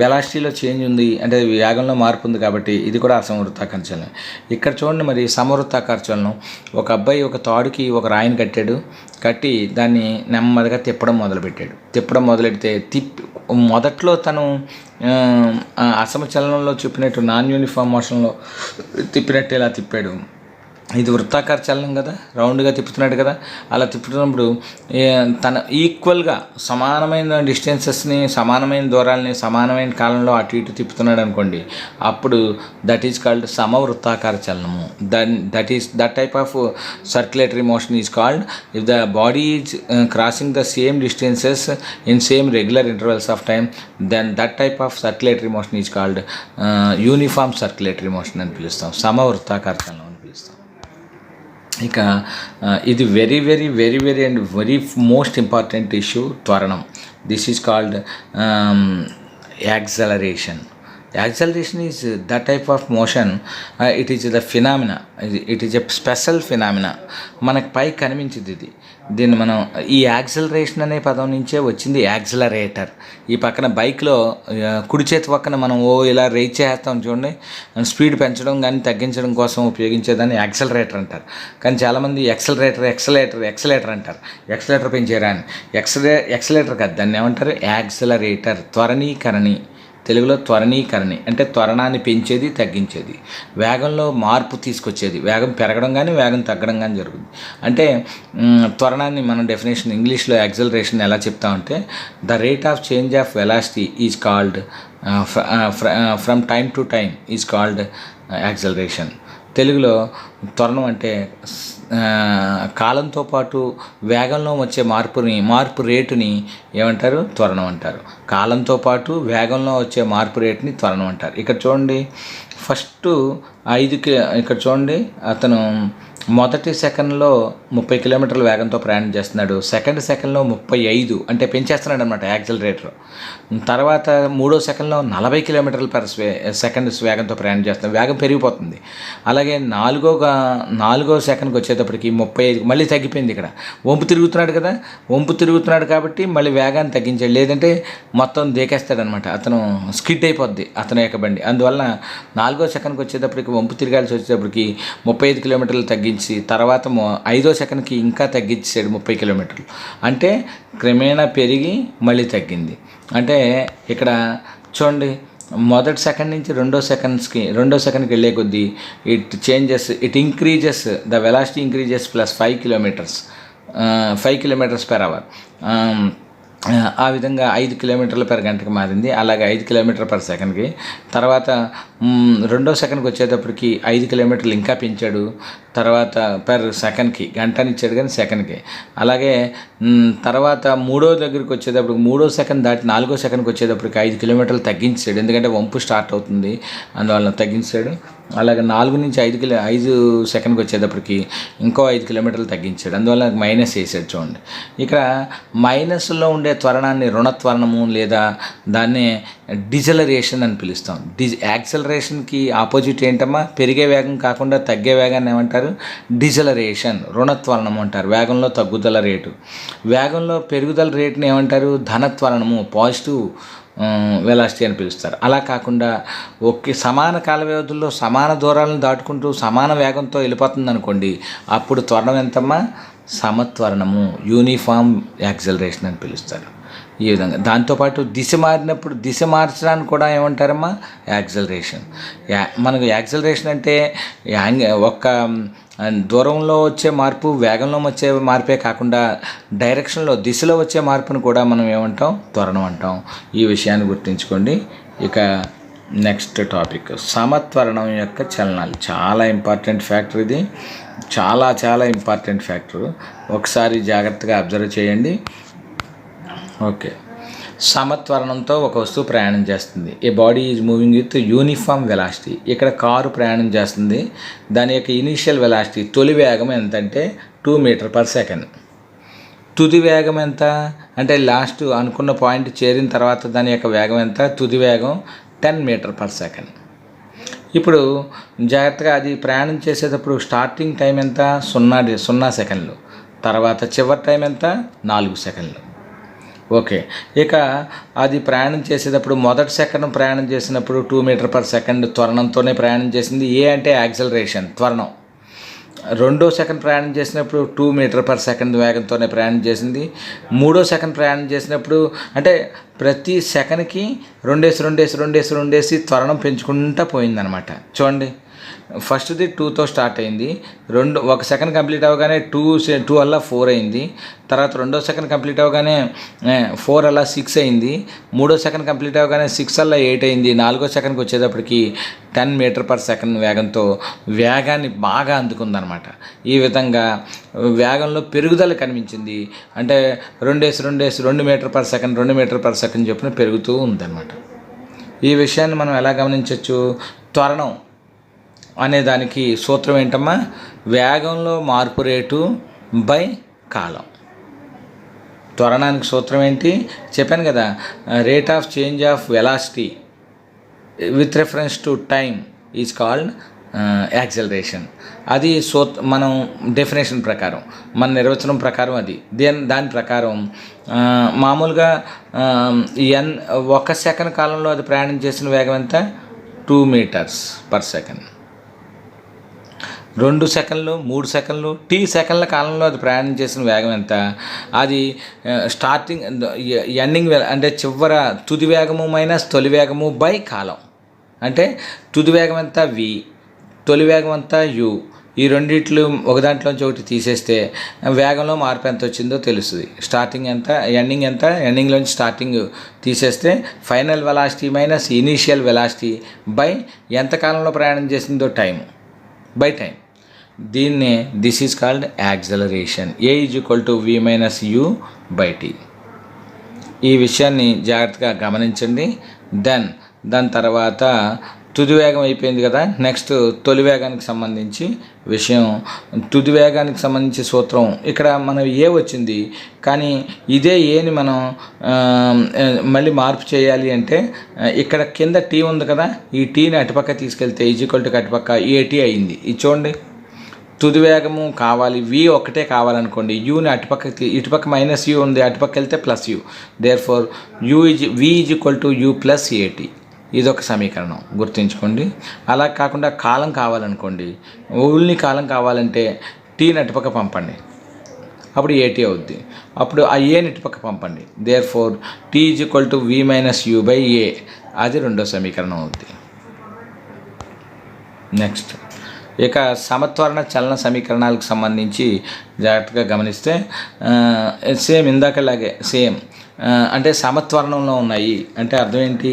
వెలాసిటీలో చేంజ్ ఉంది, అంటే వేగంలో మార్పు ఉంది కాబట్టి ఇది కూడా అసమవృత్తాకార చలనం. ఇక్కడ చూడండి, మరి సమవృత్తాకార చలనం. ఒక అబ్బాయి ఒక తాడుకి ఒక రాయిని కట్టి దాన్ని నెమ్మదిగా తిప్పడం మొదలెడితే మొదట్లో తను అసమచలనంలో చూపినట్టు నాన్ యూనిఫామ్ మోషన్లో తిప్పినట్టు ఇలా తిప్పాడు. ఇది వృత్తాకార చలనం కదా, రౌండ్గా తిప్పుతున్నాడు కదా. అలా తిప్పుతున్నప్పుడు తన ఈక్వల్గా సమానమైన డిస్టెన్సెస్ని, సమానమైన దూరాలని సమానమైన కాలంలో అటు ఇటు తిప్పుతున్నాడు అనుకోండి, అప్పుడు దట్ ఈజ్ కాల్డ్ సమవృత్తాకార చలనము. That type of circulatory motion is called if the body is crossing the same distances in same regular intervals of time, then that type of circulatory motion is called uniform circulatory motion అని పిలుస్తాం, సమవృత్తాకార చలనం అని పిలుస్తాం. ఇక ఇది very very very very and very most important issue, త్వరణం. This is called acceleration. Acceleration is that type of motion, it is the phenomena, it is a special phenomena. మనకు పై కనిపించింది ఇది. దీన్ని మనం ఈ యాక్సలరేషన్ అనే పదం నుంచే వచ్చింది యాక్సలరేటర్. ఈ పక్కన బైక్లో కుడి చేతి పక్కన మనం ఇలా రేజ్ చేస్తాం చూడండి, స్పీడ్ పెంచడం కానీ తగ్గించడం కోసం ఉపయోగించేదాన్ని యాక్సలరేటర్ అంటారు. కానీ చాలామంది ఎక్సలేటర్ అంటారు. ఎక్సలేటర్ పెంచేరా అని. ఎక్సలేటర్ కాదు, దాన్ని ఏమంటారు? యాక్సలరేటర్, త్వరణీకరణి. తెలుగులో త్వరణీకరణి అంటే త్వరణాన్ని పెంచేది, తగ్గించేది, వేగంలో మార్పు తీసుకొచ్చేది. వేగం పెరగడం కానీ వేగం తగ్గడం కానీ జరుగుతుంది. అంటే త్వరణాన్ని మనం డెఫినేషన్ ఇంగ్లీష్లో యాక్సలరేషన్ ఎలా చెప్తామంటే the rate of change of velocity is called from time to time is called acceleration. తెలుగులో త్వరణం అంటే కాలంతో పాటు వేగంలో వచ్చే మార్పు రేటుని ఏమంటారు? త్వరణం అంటారు. కాలంతో పాటు వేగంలో వచ్చే మార్పు రేటుని త్వరణం అంటారు. ఇక్కడ చూడండి, ఫస్ట్ ఇక్కడ చూడండి, అతను మొదటి సెకండ్లో 30 కిలోమీటర్ల వేగంతో ప్రయాణం చేస్తున్నాడు. సెకండ్లో 35 అంటే పెంచేస్తున్నాడు అనమాట యాక్సిలరేటర్. తర్వాత మూడో సెకండ్లో 40 కిలోమీటర్ల పర్ సెకండ్ వేగంతో ప్రయాణం చేస్తున్నాడు. వేగం పెరిగిపోతుంది. అలాగే నాలుగో సెకండ్కి వచ్చేటప్పటికి 35 మళ్ళీ తగ్గిపోయింది. ఇక్కడ వంపు తిరుగుతున్నాడు కాబట్టి మళ్ళీ వేగాన్ని తగ్గించాడు, లేదంటే మొత్తం దేకేస్తాడనమాట. అతను స్కిడ్ అయిపోద్ది అతను యొక్క బండి. అందువల్ల 4వ సెకండ్కి వచ్చేటప్పటికి వంపు తిరగాల్సి వచ్చేటప్పటికి 35 కిలోమీటర్లు తగ్గించి తర్వాత 5వ సెకండ్కి ఇంకా తగ్గించాడు 30 కిలోమీటర్లు. అంటే క్రమేణా పెరిగి మళ్ళీ తగ్గింది. అంటే ఇక్కడ చూడండి, మొదటి సెకండ్ నుంచి రెండో సెకండ్కి వెళ్ళే కొద్దీ it increases the velocity increases plus 5 kilometres per hour. ఆ విధంగా 5 కిలోమీటర్ల per గంటకి మారింది. అలాగే 5 కిలోమీటర్ per సెకండ్కి. తర్వాత రెండో సెకండ్కి వచ్చేటప్పటికి 5 కిలోమీటర్లు ఇంకా పెంచాడు. తర్వాత per సెకండ్కి, గంటని ఇచ్చాడు కానీ సెకండ్కి. అలాగే తర్వాత మూడో దగ్గరికి వచ్చేటప్పటికి, మూడో సెకండ్ దాటి 4వ సెకండ్కి వచ్చేటప్పటికి 5 కిలోమీటర్లు తగ్గించాడు. ఎందుకంటే వంపు స్టార్ట్ అవుతుంది, అందువల్ల తగ్గించాడు. అలాగే 4 నుంచి 5 సెకండ్కి వచ్చేటప్పటికి ఇంకో 5 కిలోమీటర్లు తగ్గించాడు. అందువల్ల మైనస్ వేసాడు. చూడండి, ఇక్కడ మైనస్లో ఉండే త్వరణాన్ని రుణత్వరణము లేదా దాన్నే డిజలరేషన్ అని పిలుస్తాం. యాక్సలరేషన్కి ఆపోజిట్ ఏంటమ్మా? పెరిగే వేగం కాకుండా తగ్గే వేగాన్ని ఏమంటారు? డిజలరేషన్, రుణత్వరణము అంటారు. వేగంలో తగ్గుదల రేటు. వేగంలో పెరుగుదల రేటుని ఏమంటారు? ధనత్వరణము, పాజిటివ్ వెలాసిటీ అని పిలుస్తారు. అలా కాకుండా సమాన కాల వ్యవధుల్లో సమాన దూరాలను దాటుకుంటూ సమాన వేగంతో వెళ్ళిపోతుంది అనుకోండి, అప్పుడు త్వరణం ఎంతమ్మా? సమత్వరణము, యూనిఫామ్ యాక్సలరేషన్ అని పిలుస్తారు. ఈ విధంగా దాంతోపాటు దిశ మార్చడానికి కూడా ఏమంటారమ్మా? యాక్సలరేషన్. మనకు యాక్సలరేషన్ అంటే ఒక్క దూరంలో వచ్చే మార్పు, వేగంలో వచ్చే మార్పే కాకుండా డైరెక్షన్లో, దిశలో వచ్చే మార్పును కూడా మనం ఏమంటాం? త్వరణం అంటాం. ఈ విషయాన్ని గుర్తుంచుకోండి. ఇక నెక్స్ట్ టాపిక్, సమత్వరణం యొక్క చలనాలు. చాలా ఇంపార్టెంట్ ఫ్యాక్టర్ ఇది, చాలా ఇంపార్టెంట్ ఫ్యాక్టర్. ఒకసారి జాగ్రత్తగా అబ్జర్వ్ చేయండి. ఓకే, సమత్వరణంతో ఒక వస్తువు ప్రయాణం చేస్తుంది. A body is moving with uniform velocity. ఇక్కడ కారు ప్రయాణం చేస్తుంది. దాని యొక్క ఇనీషియల్ వెలాసిటీ, తొలి వేగం ఎంతంటే 2 మీటర్ per సెకండ్. తుది వేగం ఎంత అంటే లాస్ట్ అనుకున్న పాయింట్ చేరిన తర్వాత దాని యొక్క వేగం ఎంత, తుది వేగం 10 మీటర్ పర్ సెకండ్. ఇప్పుడు జాగ్రత్తగా అది ప్రయాణం చేసేటప్పుడు స్టార్టింగ్ టైం ఎంత, 0 సెకండ్లు, తర్వాత చివరి టైం ఎంత, 4 సెకండ్లు. ఓకే, ఇక అది ప్రయాణం చేసేటప్పుడు మొదటి సెకండ్ ప్రయాణం చేసినప్పుడు 2 మీటర్ పర్ సెకండ్ త్వరణంతోనే ప్రయాణం చేసింది, ఏ అంటే యాక్సలరేషన్ త్వరణం. రెండో సెకండ్ ప్రయాణం చేసినప్పుడు 2 మీటర్ పర్ సెకండ్ వేగంతోనే ప్రయాణం చేసింది. మూడో సెకండ్ ప్రయాణం చేసినప్పుడు అంటే ప్రతి సెకండ్కి 2 త్వరణం పెంచుకుంటూ పోయిందనమాట. చూడండి, ఫస్ట్ది 2తో స్టార్ట్ అయింది, ఒక సెకండ్ కంప్లీట్ అవ్వగానే 2 వల్ల 4 అయింది, తర్వాత రెండో సెకండ్ కంప్లీట్ అవ్వగానే 4 వల్ల 6 అయింది, మూడో సెకండ్ కంప్లీట్ అవ్వగానే 6 వల్ల 8 అయింది, నాలుగో సెకండ్కి వచ్చేటప్పటికి 10 మీటర్ పర్ సెకండ్ వేగంతో వేగాన్ని బాగా అందుకుందనమాట. ఈ విధంగా వేగంలో పెరుగుదల కనిపించింది. అంటే 2 metre per second 2 metre per second చొప్పున పెరుగుతూ ఉందన్నమాట. ఈ విషయాన్ని మనం ఎలా గమనించవచ్చు, త్వరణం అనే దానికి సూత్రం ఏంటమ్మా, వేగంలో మార్పు రేటు బై కాలం. త్వరణానికి సూత్రం ఏంటి చెప్పాను కదా, rate of change of velocity with reference to time is called acceleration. అది మనం డెఫినేషన్ ప్రకారం, మన నిర్వచనం ప్రకారం అది దాని ప్రకారం మామూలుగా 1 సెకండ్ కాలంలో అది ప్రయాణం చేసిన వేగం ఎంత, 2 మీటర్స్ పర్ సెకండ్. 2 సెకండ్లు 3 సెకండ్లు సెకండ్ల కాలంలో అది ప్రయాణం చేసిన వేగం ఎంత, అది స్టార్టింగ్ ఎండింగ్ అంటే చివర తుది వేగము మైనస్ తొలి వేగము బై కాలం. అంటే తుది వేగం ఎంత v, తొలి వేగం అంతా u. ఈ రెండిట్లు ఒక దాంట్లోంచి ఒకటి తీసేస్తే వేగంలో మార్పు ఎంత వచ్చిందో తెలుస్తుంది. స్టార్టింగ్ ఎంత, ఎండింగ్ ఎంత, ఎండింగ్లోంచి స్టార్టింగ్ తీసేస్తే final velocity minus initial velocity by ఎంత కాలంలో ప్రయాణం చేసిందో time by time. This is called acceleration. a = v - u / t. ఈ విషయాన్ని జాగ్రత్తగా గమనించండి. దాని తర్వాత తుది వేగం అయిపోయింది కదా, నెక్స్ట్ తొలి వేగానికి సంబంధించి విషయం. తుది వేగానికి సంబంధించి సూత్రం ఇక్కడ మనం ఏ వచ్చింది, కానీ ఇదే ఏని మనం మళ్ళీ మార్పు చేయాలి అంటే ఇక్కడ కింద టీ ఉంది కదా, ఈ టీని అటుపక్క తీసుకెళ్తే = అటుపక్క AT అయింది. ఇది చూడండి, తుది వేగము కావాలి, v ఒకటే కావాలనుకోండి, యూని ఇటుపక్క -u ఉంది, అటుపక్క వెళ్తే +u. Therefore v = u + AT. ఇదొక సమీకరణం గుర్తుంచుకోండి. అలా కాకుండా కాలం కావాలనుకోండి, ఓన్లీ కాలం కావాలంటే టీని అటుపక్క పంపండి, అప్పుడు AT అవుద్ది. అప్పుడు ఆ ఏని ఇటుపక్క పంపండి, therefore t = v - u / a. అది రెండో సమీకరణం అవుద్ది. నెక్స్ట్ ఇక సమత్వరణ చలన సమీకరణాలకు సంబంధించి జాగ్రత్తగా గమనిస్తే సేమ్ ఇందాకలాగే సేమ్, అంటే సమత్వరణంలో ఉన్నాయి. అంటే అర్థం ఏంటి,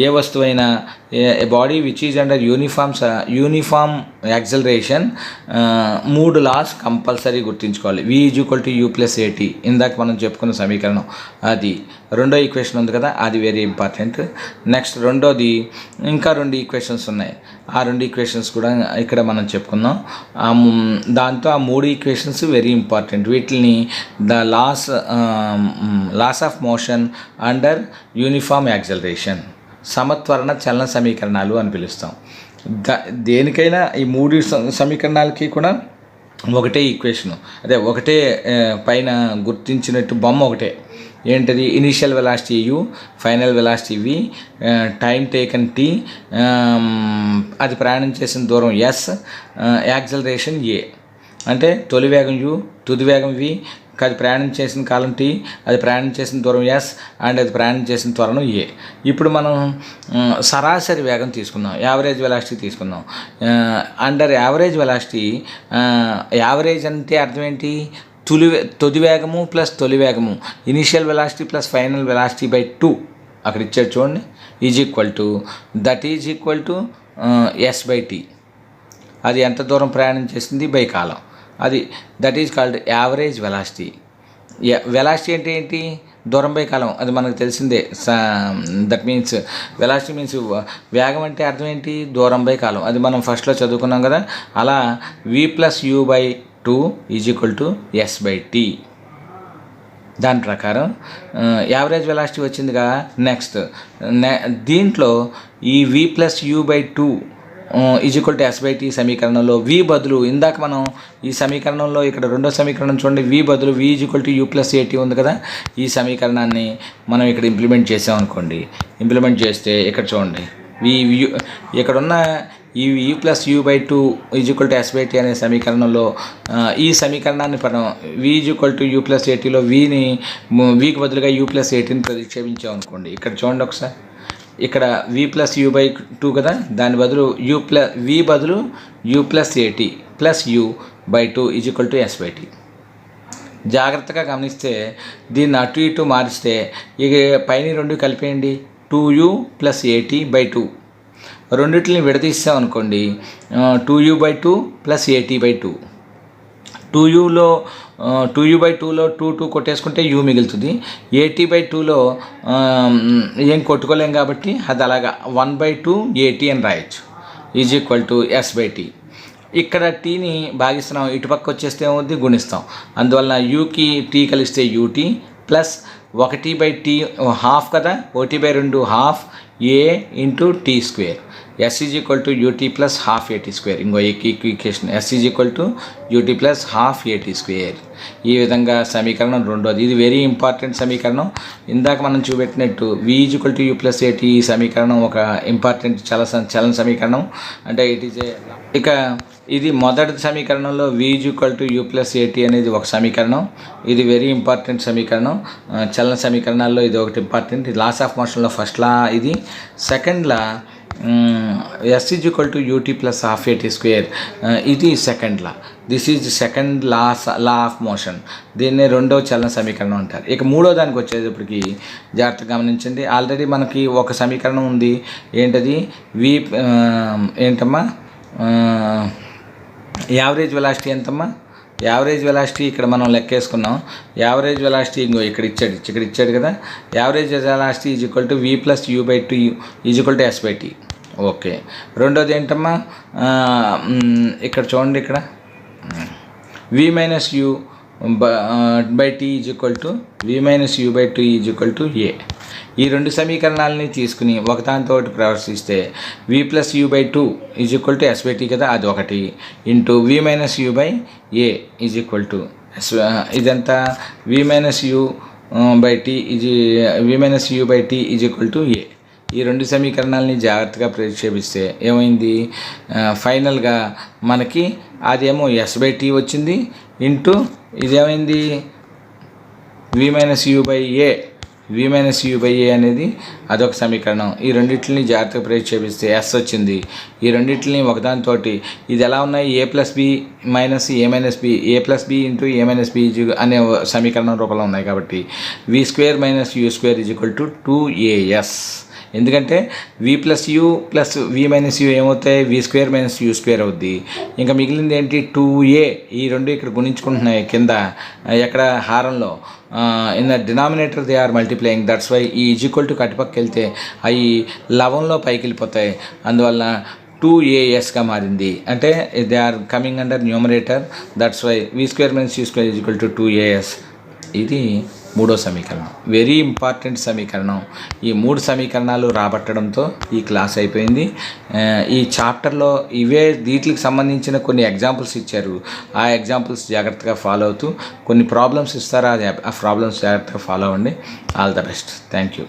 ఏ వస్తువైనా a body which is under uniform acceleration 3 laws compulsory గుర్తుంచుకోవాలి. v = u + AT. ఇందాక మనం చెప్పుకున్న సమీకరణం అది. రెండో ఈక్వేషన్ ఉంది కదా, అది వెరీ ఇంపార్టెంట్. నెక్స్ట్ రెండోది ఇంకా 2 ఈక్వేషన్స్ ఉన్నాయి, ఆ 2 ఈక్వేషన్స్ కూడా ఇక్కడ మనం చెప్పుకుందాం. దాంతో ఆ 3 ఈక్వేషన్స్ వెరీ ఇంపార్టెంట్. వీటిని the laws of motion under uniform acceleration, సమత్వరణ చలన సమీకరణాలు అని పిలుస్తాం. దేనికైనా ఈ 3 సమీకరణాలకి కూడా ఒకటే ఈక్వేషను, అదే ఒకటే పైన గుర్తించినట్టు బొమ్మ ఒకటే. ఏంటది, initial velocity u, final velocity v, time taken t, అది ప్రయాణం చేసిన దూరం s, యాక్సలరేషన్ a. అంటే తొలి వేగం u, తుది వేగం v, అది ప్రయాణం చేసిన కాలం t, అది ప్రయాణం చేసిన దూరం s, అండ్ అది ప్రయాణం చేసిన త్వరణం a. ఇప్పుడు మనం సరాసరి వేగం తీసుకుందాం, యావరేజ్ వెలాసిటీ తీసుకుందాం. అండర్ యావరేజ్ వెలాసిటీ, యావరేజ్ అంటే అర్థం ఏంటి, తుది వేగము ప్లస్ తొలి వేగము, initial velocity plus final velocity by 2 అక్కడ ఇచ్చాడు చూడండి, that is equal to s/t. అది ఎంత దూరం ప్రయాణం చేసింది బై కాలం, అది that is called average velocity. Velocity అంటే ఏంటి, దూరం బై కాలం, అది మనకు తెలిసిందే. దట్ మీన్స్ వెలాసిటీ మీన్స్ వేగం అంటే అర్థం ఏంటి, దూరం బై కాలం, అది మనం ఫస్ట్లో చదువుకున్నాం కదా. అలా v + u / 2 = s/t. దాని ప్రకారం యావరేజ్ వెలాసిటీ వచ్చిందిగా. నెక్స్ట్ దీంట్లో ఈ v plus u by 2 is equal to s by t సమీకరణంలో v బదులు ఇందాక మనం ఈ సమీకరణంలో ఇక్కడ రెండో సమీకరణం చూడండి, v బదులు v is equal to u plus ఏటీ ఉంది కదా. ఈ సమీకరణాన్ని మనం ఇక్కడ ఇంప్లిమెంట్ చేసామనుకోండి. ఇంప్లిమెంట్ చేస్తే ఇక్కడ చూడండి, ఇక్కడ ఉన్న ఈ u plus u by 2 is equal to s by t అనే సమీకరణంలో ఈ సమీకరణాన్ని మనం v is equal to u plus ఏటీలో వీకి బదులుగా యూ ప్లస్ ఏటీని ప్రతిక్షేపించామనుకోండి. ఇక్కడ చూడండి ఒకసారి, ఇక్కడ v ప్లస్ యూ బై 2 కదా, దాని బదులు v బదులు u plus a t plus u by 2 is equal to s by t. జాగ్రత్తగా గమనిస్తే దీన్ని అటు ఇటు మారిస్తే ఇక పైన రెండు కలిపేయండి, 2u ప్లస్ ఏటీ బై 2. రెండింటిని విడదీస్తామనుకోండి, 2u బై 2 ప్లస్ ఏటీ బై 2. 2u బై 2లో 2 కొట్టేసుకుంటే u మిగులుతుంది. ఏటీ బై 2లో ఏం కొట్టుకోలేం కాబట్టి అది అలాగా 1/2 ఏటీ అని రాయొచ్చు is equal to s by t. ఇక్కడ టీని భాగిస్తున్నాం, ఇటుపక్క వచ్చేస్తే ఏమవుద్ది, గుణిస్తాం. అందువలన యూకి టీ కలిస్తే యూటీ ప్లస్ 1/t హాఫ్ కదా, 1/2 half a into t square. S is equal to u t plus half a t square. ఇంకో equation s is equal to u t plus half a t square. ఈ విధంగా సమీకరణం రెండోది. ఇది వెరీ ఇంపార్టెంట్ సమీకరణం. ఇందాక మనం చూపెట్టినట్టు v is equal to u plus ఏటీ ఈ సమీకరణం ఒక ఇంపార్టెంట్ చలన సమీకరణం. అంటే ఇట్ ఈజ్ ఇక ఇది మొదటి సమీకరణంలో v is equal to u plus ఏటీ అనేది ఒక సమీకరణం. ఇది వెరీ ఇంపార్టెంట్ సమీకరణం. చలన సమీకరణాల్లో ఇది ఒకటి ఇంపార్టెంట్. లాస్ ఆఫ్ మోషన్లో ఫస్ట్ లా ఇది. Second law s is equal to u t plus half a t square, ఇది second law. This is second law of motion. దీన్ని రెండవ చలన సమీకరణం అంటారు. ఇక మూడో దానికి వచ్చేటప్పటికి జాగ్రత్తగా గమనించండి. ఆల్రెడీ మనకి ఒక సమీకరణం ఉంది, ఏంటది, ఏంటమ్మా, యావరేజ్ వెలాసిటీ ఎంతమ్మా, యావరేజ్ వెలాసిటీ ఇక్కడ మనం లెక్కేసుకున్నాం. యావరేజ్ వెలాసిటీ ఇంకో ఇక్కడ ఇచ్చాడు కదా. Average velocity is equal to v plus u by 2 is equal to s by t. Okay. రెండోది ఏంటమ్మా, ఇక్కడ చూడండి, ఇక్కడ v minus u by t is equal to v minus u by 2 is equal to a. ఈ రెండు సమీకరణాలని తీసుకుని ఒకదానితో ప్రవర్తిస్తే v plus u by 2 is equal to s by t కదా, అది ఒకటి, into v minus u by a is equal to s. ఇదంతా v minus u by t is equal to a. ఈ రెండు సమీకరణాలని జాగ్రత్తగా ప్రతిక్షేపిస్తే ఏమైంది, ఫైనల్గా మనకి అదేమో ఎస్ బై టీ వచ్చింది, ఇంటూ ఇదేమైంది v minus u by a అనేది అదొక సమీకరణం. ఈ రెండింటిని జాగ్రత్తగా ప్రతిక్షేపిస్తే ఎస్ వచ్చింది. ఈ రెండింటిని ఒకదానితోటి ఇది ఎలా ఉన్నాయి, ఏ ప్లస్ బి మైనస్ ఏ మైనస్ బి, ఏ ప్లస్ బి ఇంటూ ఏ మైనస్ బి అనే సమీకరణం రూపంలో ఉన్నాయి. కాబట్టి v square minus u square is equal to 2as. ఎందుకంటే v plus you plus v minus you ఏమవుతాయి, v square minus u square అవుద్ది. ఇంకా మిగిలింది ఏంటి, 2a. ఈ రెండు ఇక్కడ గుణించుకుంటున్నాయి కింద ఎక్కడ హారంలో. In the denominator they are multiplying, that's why ఈ ఈజ్ ఈక్వల్ టు కట్టుపక్కకి వెళ్తే అవి లవంలో పైకి వెళ్ళిపోతాయి. అందువల్ల 2as మారింది. అంటే they are coming under numerator, that's why v square minus u square is equal to 2as. ఇది మూడో సమీకరణం, వెరీ ఇంపార్టెంట్ సమీకరణం. ఈ మూడు సమీకరణాలు రాబట్టడంతో ఈ క్లాస్ అయిపోయింది. ఈ చాప్టర్లో వీటికి సంబంధించిన కొన్ని ఎగ్జాంపుల్స్ ఇచ్చారు. ఆ ఎగ్జాంపుల్స్ జాగ్రత్తగా ఫాలో అవుతూ కొన్ని ప్రాబ్లమ్స్ ఇస్తారు, ఆ ప్రాబ్లమ్స్ జాగ్రత్తగా ఫాలో అవ్వండి. All the best. Thank you.